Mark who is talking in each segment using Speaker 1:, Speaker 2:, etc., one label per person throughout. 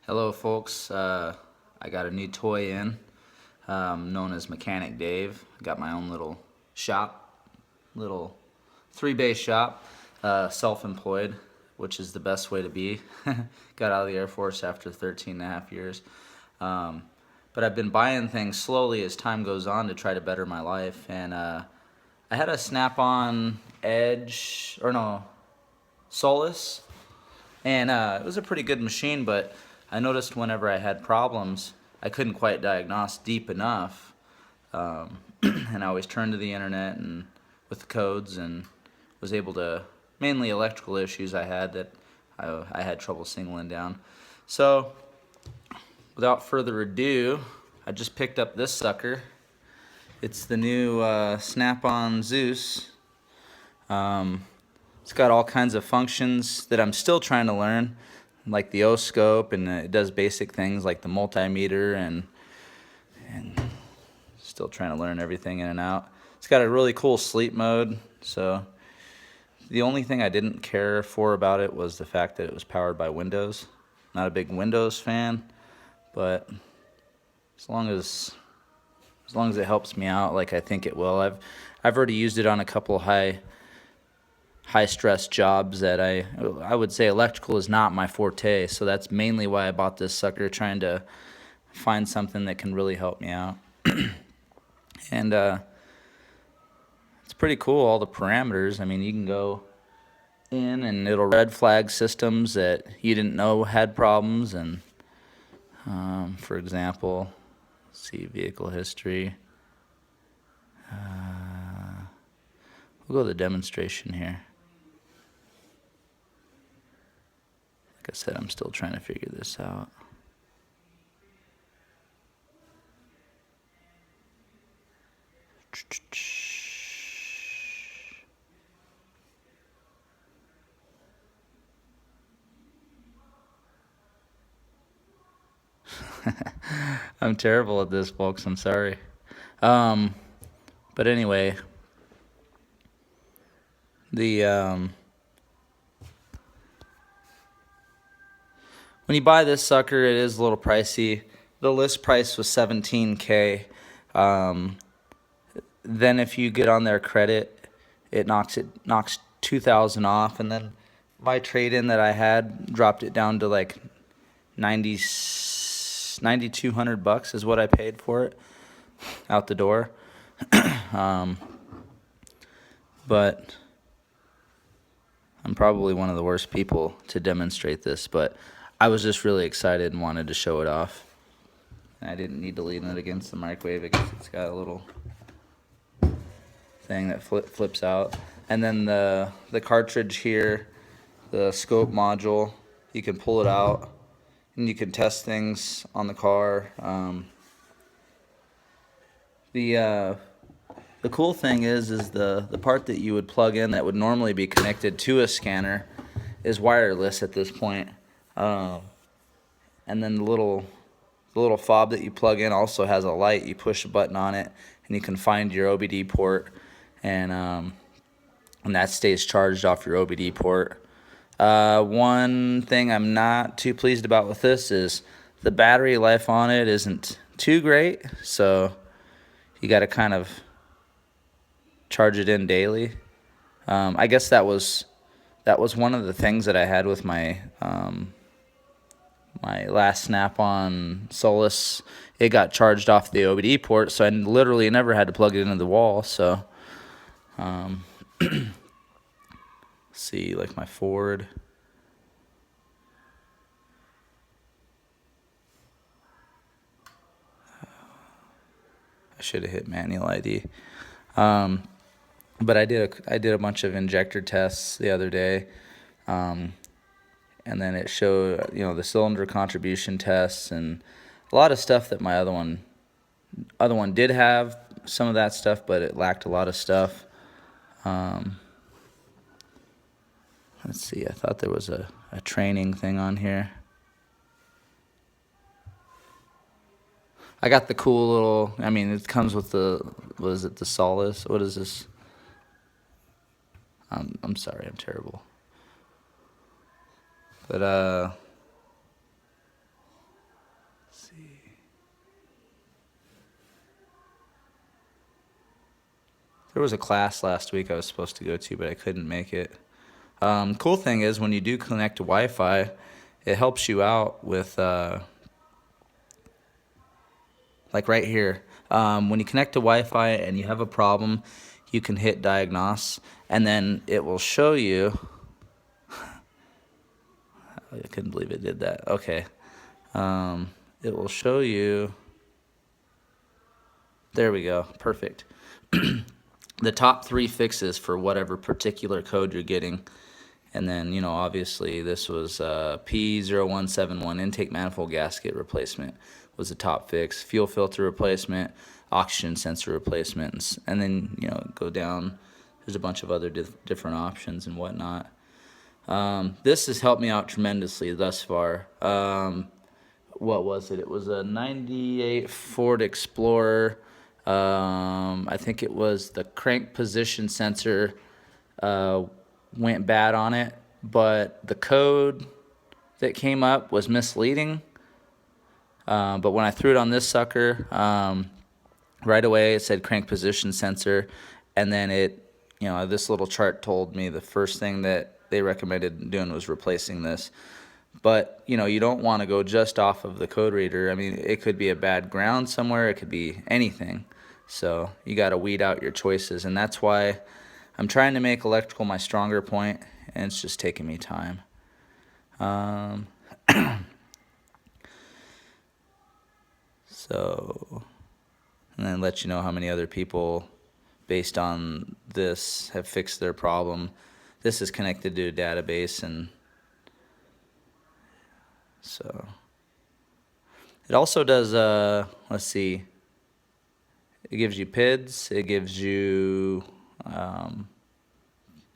Speaker 1: Hello folks, I got a new toy in, known as Mechanic Dave. I got my own little shop, little 3-bay shop, self-employed, which is the best way to be. Got out of the Air Force after 13 and a half years. Um, but I've been buying things slowly as time goes on to try to better my life. And I had a Snap-on Edge, or no, Solus, and it was a pretty good machine, but I noticed whenever I had problems, I couldn't quite diagnose deep enough. And I always turned to the internet and with the codes and was able to, mainly electrical issues I had that I had trouble singling down. So without further ado, I just picked up this sucker. It's the new Snap-on Zeus. It's got all kinds of functions that I'm still trying to learn, like the O-scope, and it does basic things like the multimeter, and still trying to learn everything in and out. It's got a really cool sleep mode, so the only thing I didn't care for about it was the fact that it was powered by Windows. Not a big Windows fan, but as long as it helps me out like I think it will. I've already used it on a couple high stress jobs that I would say electrical is not my forte, so that's mainly why I bought this sucker, trying to find something that can really help me out. And it's pretty cool, all the parameters. I mean, you can go in and it'll red flag systems that you didn't know had problems. And for example, let's see, vehicle history. We'll go to the demonstration here. Like I said, I'm still trying to figure this out. I'm terrible at this, folks. I'm sorry. But anyway, the when you buy this sucker, it is a little pricey. The list price was $17K. Then if you get on their credit, it knocks 2,000 off, and then my trade-in that I had dropped it down to like 9,200 bucks is what I paid for it out the door. But I'm probably one of the worst people to demonstrate this, but I was just really excited and wanted to show it off. And I didn't need to lean it against the microwave because it's got a little thing that flips out. And then the cartridge here, the scope module, you can pull it out and you can test things on the car. The cool thing is the part that you would plug in that would normally be connected to a scanner is wireless at this point. And then the little fob that you plug in also has a light. You push a button on it and you can find your OBD port, and that stays charged off your OBD port. One thing I'm not too pleased about with this is the battery life on it isn't too great, so you got to kind of charge it in daily. I guess that was one of the things that I had with my my last Snap-on Solus. It got charged off the OBD port, so I literally never had to plug it into the wall. So see, like my Ford. I should have hit manual ID. But I did a bunch of injector tests the other day, and then it showed, the cylinder contribution tests and a lot of stuff that my other one did have some of that stuff, but it lacked a lot of stuff. Let's see, I thought there was a training thing on here. I got the cool little, I mean, it comes with what is it, the Solus? What is this? I'm sorry, I'm terrible. But There was a class last week I was supposed to go to, but I couldn't make it. Cool thing is when you do connect to Wi-Fi, it helps you out with, like right here. When you connect to Wi-Fi and you have a problem, you can hit diagnose, and then it will show you. I couldn't believe it did that. Okay. It will show you. There we go. Perfect. The top 3 fixes for whatever particular code you're getting. And then, you know, obviously this was P0171 intake manifold gasket replacement was the top fix. Fuel filter replacement, oxygen sensor replacement, and then, you know, go down. There's a bunch of other different options and whatnot. This has helped me out tremendously thus far. What was it? It was a 98 Ford Explorer. I think it was the crank position sensor went bad on it, but the code that came up was misleading. But when I threw it on this sucker, right away it said crank position sensor, and then it, you know, this little chart told me the first thing that they recommended doing was replacing this. But, you know, you don't want to go just off of the code reader. I mean, it could be a bad ground somewhere. It could be anything. So you got to weed out your choices. And that's why I'm trying to make electrical my stronger point, and it's just taking me time. So, and then let you know how many other people, based on this, have fixed their problem. This is connected to a database, and so it also does, let's see, it gives you PIDs, it gives you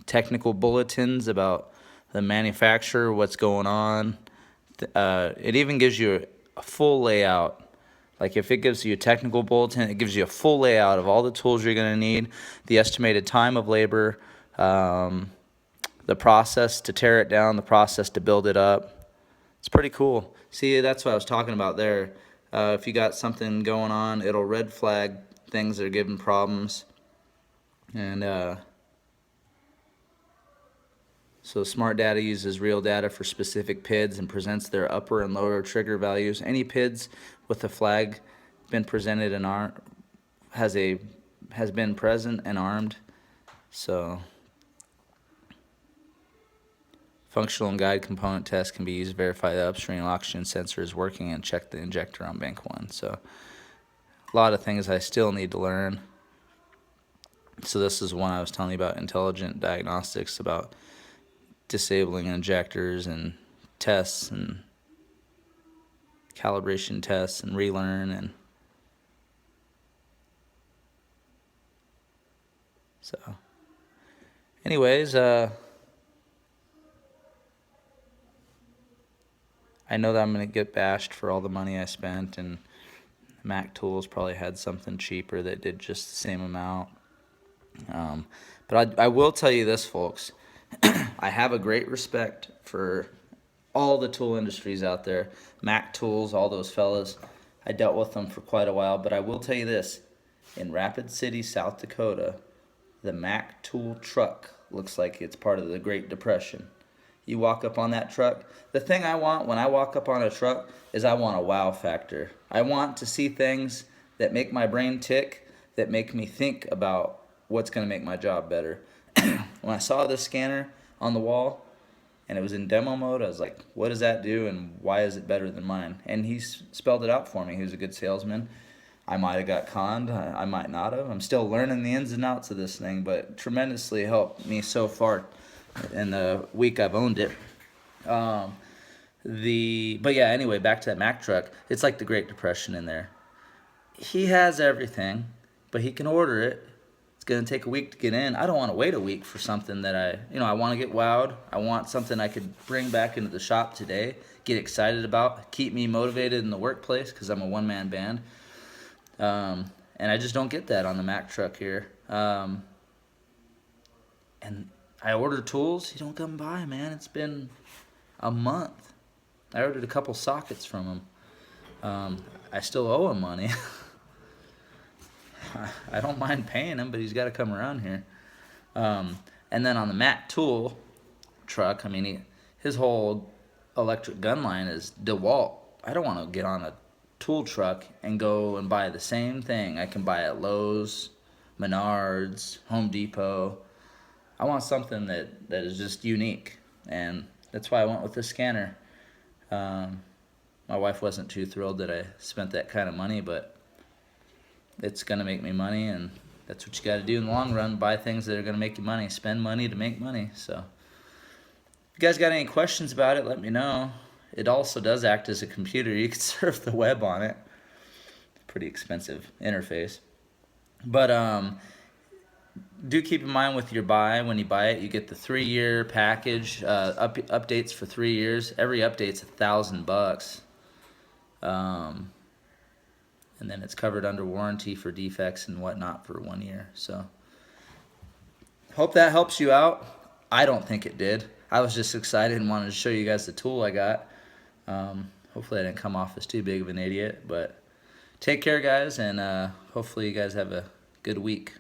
Speaker 1: technical bulletins about the manufacturer, what's going on. It even gives you a full layout. Like if it gives you a technical bulletin, it gives you a full layout of all the tools you're going to need, the estimated time of labor, the process to tear it down, the process to build it up. It's pretty cool. See, that's what I was talking about there. If you got something going on, it'll red flag things that are giving problems. And so Smart Data uses real data for specific PIDs and presents their upper and lower trigger values. Any PIDs with the flag been presented and has been present and armed. So functional and guide component tests can be used to verify the upstream oxygen sensor is working and check the injector on bank 1. So a lot of things I still need to learn. So this is one I was telling you about, intelligent diagnostics, about disabling injectors and tests and calibration tests and relearn. And so anyways, I know that I'm going to get bashed for all the money I spent, and Mac Tools probably had something cheaper that did just the same amount. But I will tell you this, folks. I have a great respect for all the tool industries out there. Mac Tools, all those fellas. I dealt with them for quite a while, but I will tell you this. In Rapid City, South Dakota, the Mac Tool truck looks like it's part of the Great Depression. You walk up on that truck. The thing I want when I walk up on a truck is I want a wow factor. I want to see things that make my brain tick, that make me think about what's going to make my job better. When I saw this scanner on the wall and it was in demo mode, I was like, what does that do and why is it better than mine? And he spelled it out for me. He was a good salesman. I might have got conned. I might not have. I'm still learning the ins and outs of this thing, but tremendously helped me so far in the week I've owned it. But yeah, anyway, back to that Mack truck. It's like the Great Depression in there. He has everything, but he can order it. It's going to take a week to get in. I don't want to wait a week for something that I want to get wowed. I want something I could bring back into the shop today, get excited about, keep me motivated in the workplace because I'm a one-man band. And I just don't get that on the Mack truck here. And I order tools. He don't come by, man. It's been a month. I ordered a couple sockets from him. I still owe him money. I don't mind paying him, but he's got to come around here. And then on the Matt Tool truck, I mean, his whole electric gun line is DeWalt. I don't want to get on a tool truck and go and buy the same thing I can buy at Lowe's, Menards, Home Depot. I want something that is just unique, and that's why I went with the scanner. My wife wasn't too thrilled that I spent that kind of money, but it's going to make me money, and that's what you got to do in the long run. Buy things that are going to make you money. Spend money to make money. So if you guys got any questions about it, let me know. It also does act as a computer. You can surf the web on it. Pretty expensive interface. But do keep in mind with your buy, when you buy it, you get the 3-year package, updates for 3 years. Every update's $1,000. And then it's covered under warranty for defects and whatnot for 1 year. So hope that helps you out. I don't think it did. I was just excited and wanted to show you guys the tool I got. Hopefully I didn't come off as too big of an idiot, but take care, guys, and hopefully you guys have a good week.